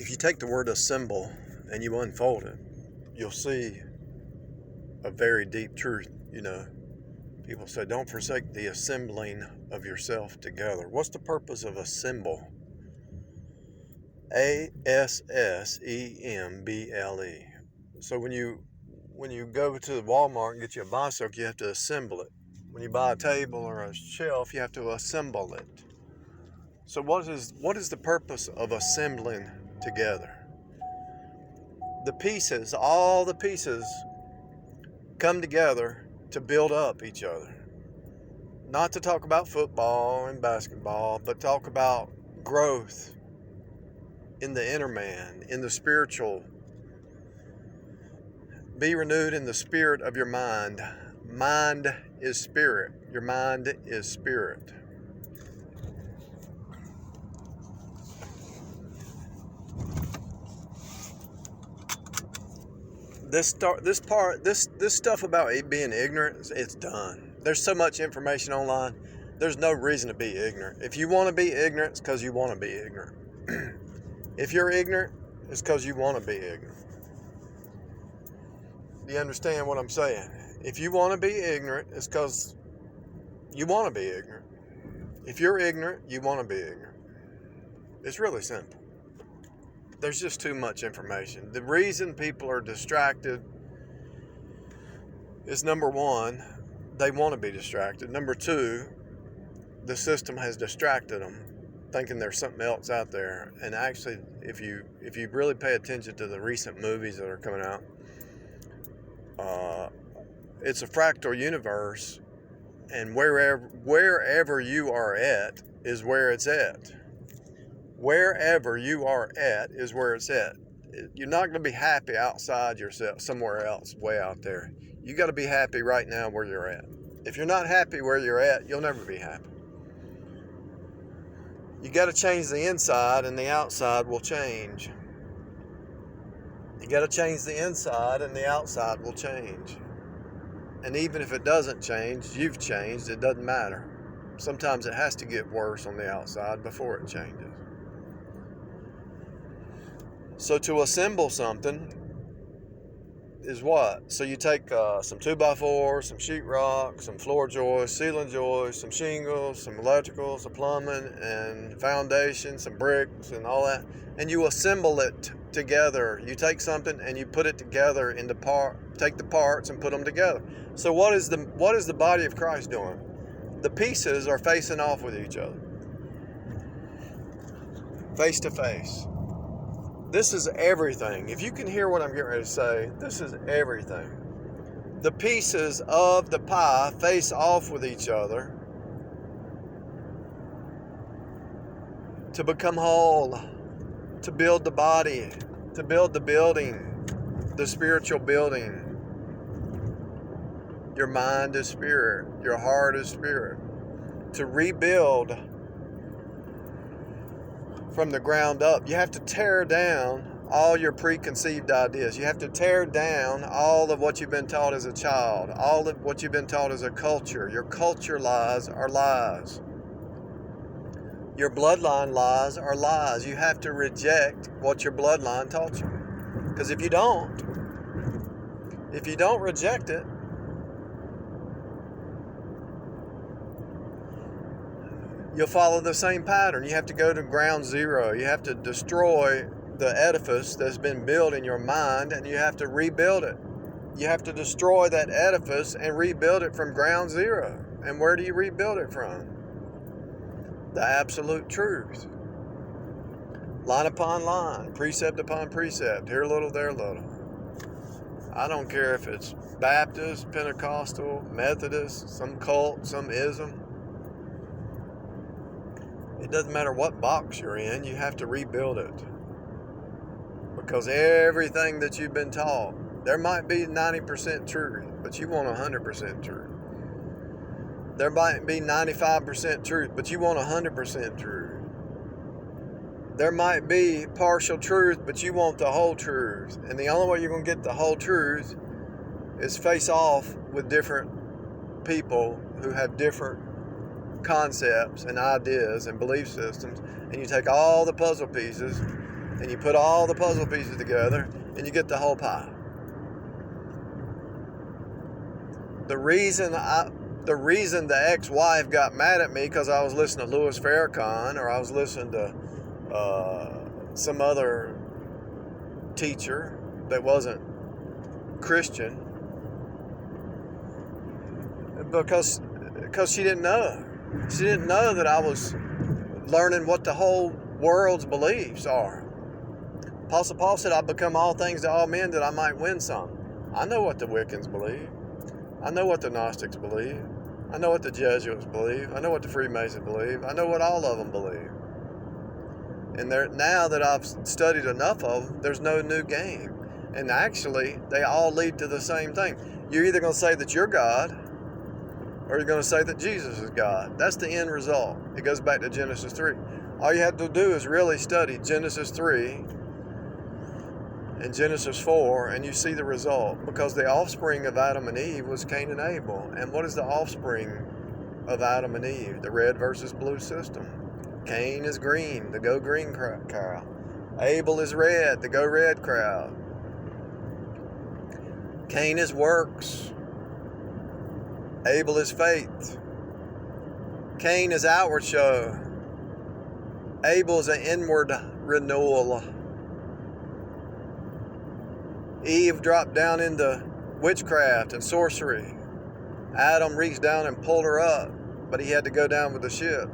If you take the word assemble and you unfold it, you'll see a very deep truth. People say, don't forsake the assembling of yourself together. What's the purpose of assemble? ASSEMBLE. So when you go to the Walmart and get you a bicycle, you have to assemble it. When you buy a table or a shelf, you have to assemble it. So what is the purpose of assembling together? All the pieces come together to build up each other. Not to talk about football and basketball, but talk about growth in the inner man, in the spiritual. Be renewed in the spirit of your mind. Mind is spirit. Your mind is spirit. This stuff about being ignorant, it's done. There's so much information online. There's no reason to be ignorant. If you want to be ignorant, it's because you want to be ignorant. If you're ignorant, it's because you want to be ignorant. Do you understand what I'm saying? If you want to be ignorant, it's because you want to be ignorant. If you're ignorant, you want to be ignorant. It's really simple. There's just too much information. The reason people are distracted is, number one, they want to be distracted. Number two, the system has distracted them, thinking there's something else out there. And actually, if you really pay attention to the recent movies that are coming out, it's a fractal universe, and wherever you are at is where it's at. Wherever you are at is where it's at. You're not going to be happy outside yourself, somewhere else, way out there. You got to be happy right now where you're at. If you're not happy where you're at, you'll never be happy. You got to change the inside, and the outside will change. You got to change the inside, and the outside will change. And even if it doesn't change, you've changed. It doesn't matter. Sometimes it has to get worse on the outside before it changes. So to assemble something is what? So you take some 2x4, some sheetrock, some floor joists, ceiling joists, some shingles, some electrical, some plumbing, and foundation, some bricks, and all that, and you assemble it together. You take something and you put it together into take the parts and put them together. So what is the body of Christ doing? The pieces are facing off with each other, face to face. This is everything. If you can hear what I'm getting ready to say, this is everything. The pieces of the pie face off with each other to become whole, to build the body, to build the building, the spiritual building. Your mind is spirit. Your heart is spirit. To rebuild from the ground up, you have to tear down all your preconceived ideas. You have to tear down all of what you've been taught as a child, all of what you've been taught as a culture. Your culture lies are lies. Your bloodline lies are lies. You have to reject what your bloodline taught you. Because if you don't reject it, you'll follow the same pattern. You have to go to ground zero. You have to destroy the edifice that's been built in your mind, and you have to rebuild it. You have to destroy that edifice and rebuild it from ground zero. And where do you rebuild it from? The absolute truth. Line upon line, precept upon precept, here a little, there a little. I don't care if it's Baptist, Pentecostal, Methodist, some cult, some ism. It doesn't matter what box you're in, you have to rebuild it. Because everything that you've been taught, there might be 90% truth, but you want 100% truth. There might be 95% truth, but you want 100% truth. There might be partial truth, but you want the whole truth. And the only way you're going to get the whole truth is face off with different people who have different concepts and ideas and belief systems, and you take all the puzzle pieces And you put all the puzzle pieces together and you get the whole pie. The reason the ex-wife got mad at me because I was listening to Louis Farrakhan, or I was listening to some other teacher that wasn't Christian, because she didn't know. She didn't know that I was learning what the whole world's beliefs are. Apostle Paul said, "I become all things to all men that I might win some." I know what the Wiccans believe. I know what the Gnostics believe. I know what the Jesuits believe. I know what the Freemasons believe. I know what all of them believe. And now that I've studied enough of them, there's no new game. And actually, they all lead to the same thing. You're either going to say that you're God, or you're going to say that Jesus is God. That's the end result. It goes back to Genesis 3. All you have to do is really study Genesis 3 and Genesis 4, and you see the result. Because the offspring of Adam and Eve was Cain and Abel. And what is the offspring of Adam and Eve? The red versus blue system. Cain is green, the go green crowd. Abel is red, the go red crowd. Cain is works. Abel is faith. Cain is outward show. Abel is an inward renewal. Eve dropped down into witchcraft and sorcery. Adam reached down and pulled her up, but he had to go down with the ship.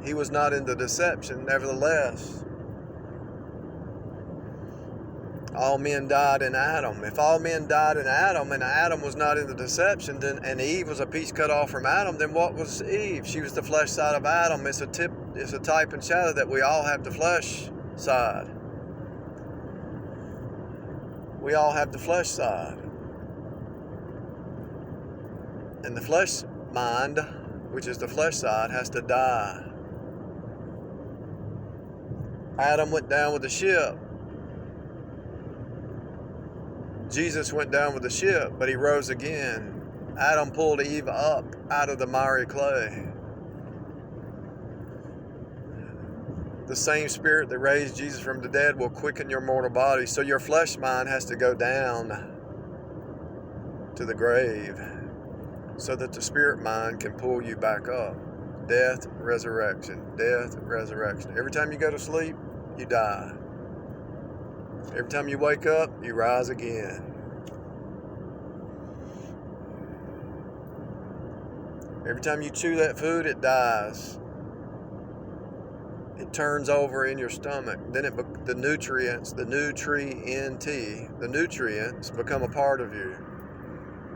He was not into deception, nevertheless. All men died in Adam. If all men died in Adam, and Adam was not into deception, then, and Eve was a piece cut off from Adam, then what was Eve? She was the flesh side of Adam. It's a type and shadow that we all have the flesh side. We all have the flesh side. And the flesh mind, which is the flesh side, has to die. Adam went down with the ship. Jesus went down with the ship, but he rose again. Adam pulled Eve up out of the miry clay. The same spirit that raised Jesus from the dead will quicken your mortal body. So your flesh mind has to go down to the grave so that the spirit mind can pull you back up. Death, resurrection. Death, resurrection. Every time you go to sleep, you die. Every time you wake up, you rise again. Every time you chew that food, it dies. It turns over in your stomach. Then the nutrients become a part of you.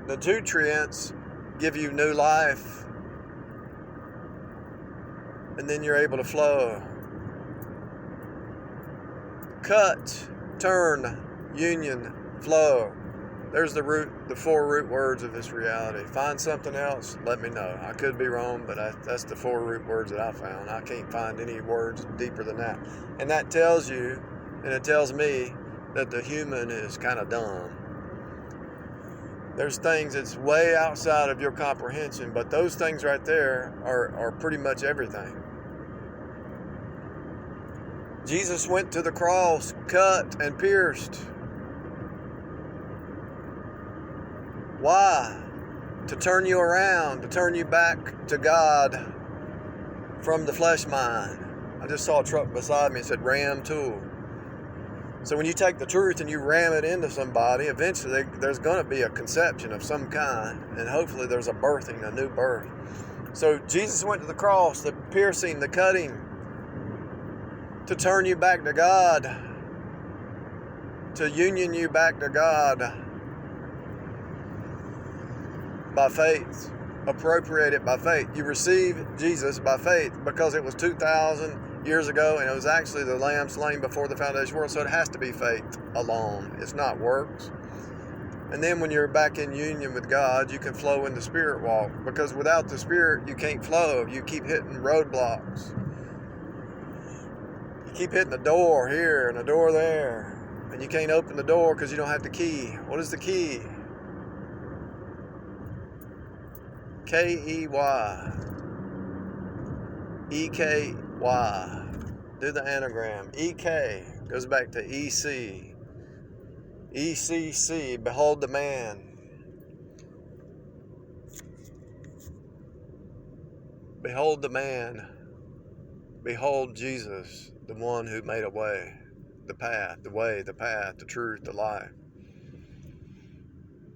The nutrients give you new life. And then you're able to flow. Cut, turn, union, flow. There's the four root words of this reality. Find something else, let me know. I could be wrong, but that's the four root words that I found. I can't find any words deeper than that. And that tells you, and it tells me, that the human is kind of dumb. There's things that's way outside of your comprehension, but those things right there are pretty much everything. Jesus went to the cross, cut and pierced. Why? To turn you around, to turn you back to God from the flesh mind. I just saw a truck beside me that said Ram Tool. So when you take the truth and you ram it into somebody, eventually there's going to be a conception of some kind, and hopefully there's a birthing, a new birth. So Jesus went to the cross, the piercing, the cutting, to turn you back to God, to union you back to God by faith, appropriated by faith. You receive Jesus by faith because it was 2,000 years ago and it was actually the Lamb slain before the foundation of the world, so it has to be faith alone. It's not works. And then when you're back in union with God, you can flow in the Spirit walk, because without the Spirit, you can't flow. You keep hitting roadblocks. You keep hitting the door here and the door there, and you can't open the door because you don't have the key. What is the key? Key. Ekey. Do the anagram. EK goes back to EC. ECC, behold the man. Behold the man. Behold Jesus, the one who made a way, the path, the way, the path, the truth, the life.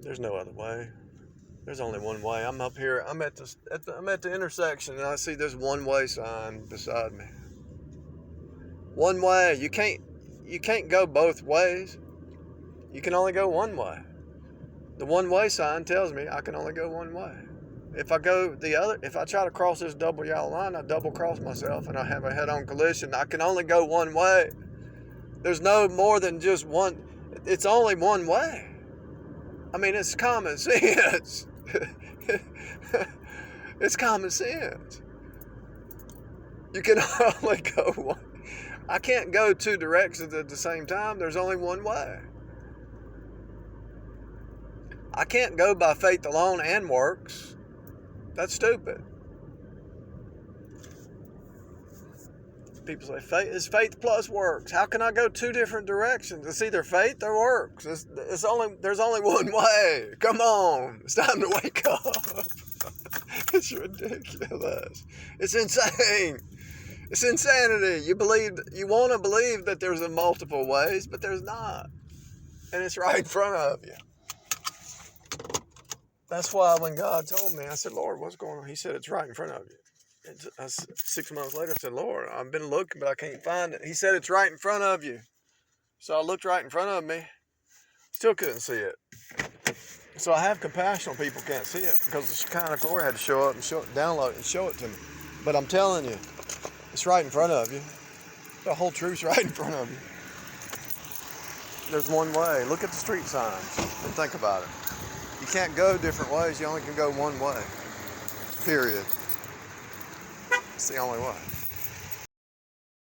There's no other way. There's only one way. I'm up here. I'm at the intersection, and I see this one-way sign beside me. One way. You can't go both ways. You can only go one way. The one-way sign tells me I can only go one way. If I try to cross this double yellow line, I double cross myself and I have a head-on collision. I can only go one way. There's no more than just one. It's only one way. I mean, it's common sense. It's common sense. You can only go one. I can't go two directions at the same time. There's only one way. I can't go by faith alone and works. That's stupid. People say faith is faith plus works. How can I go two different directions? It's either faith or works. There's only one way. Come on, it's time to wake up. It's ridiculous. It's insane. It's insanity. You want to believe that there's a multiple ways, but there's not, and it's right in front of you. That's why when God told me, I said, Lord, what's going on? He said, it's right in front of you. 6 months later, I said, Lord, I've been looking, but I can't find it. He said, it's right in front of you. So I looked right in front of me. Still couldn't see it. So I have compassion on people who can't see it, because the Shekinah glory had to show up and download it and show it to me. But I'm telling you, it's right in front of you. The whole truth's right in front of you. There's one way. Look at the street signs and think about it. You can't go different ways. You only can go one way. Period. It's the only way.